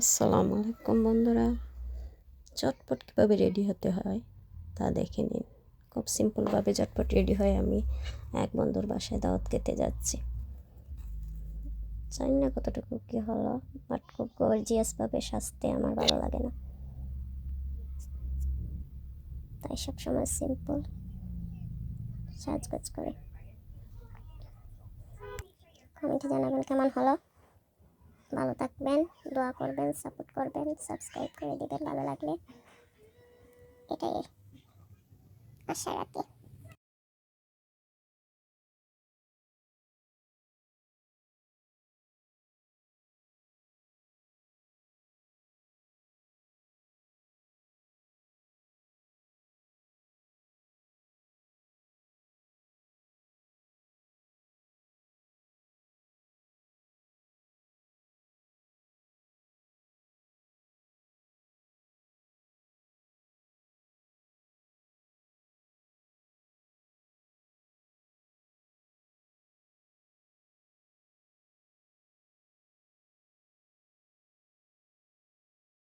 আসসালামু আলাইকুম বন্ধুরা, চটপট কীভাবে রেডি হতে হয় তা দেখে নিন। খুব সিম্পলভাবে চটপট রেডি হয়ে আমি এক বন্ধুর বাসায় দাওয়াত খেতে যাচ্ছি। জানি না কতটুকু কী হলো, বাট খুব গর্জিয়াসভাবে সাজতে আমার ভালো লাগে না, তাই সবসময় সিম্পল সাজগোজ করে। কমেন্টে জানাবেন কেমন হলো। ভালো থাকবেন, দোয়া করবেন, সাপোর্ট করবেন, সাবস্ক্রাইব করে দেবেন ভালো লাগলে। এটাই আশা রাখি।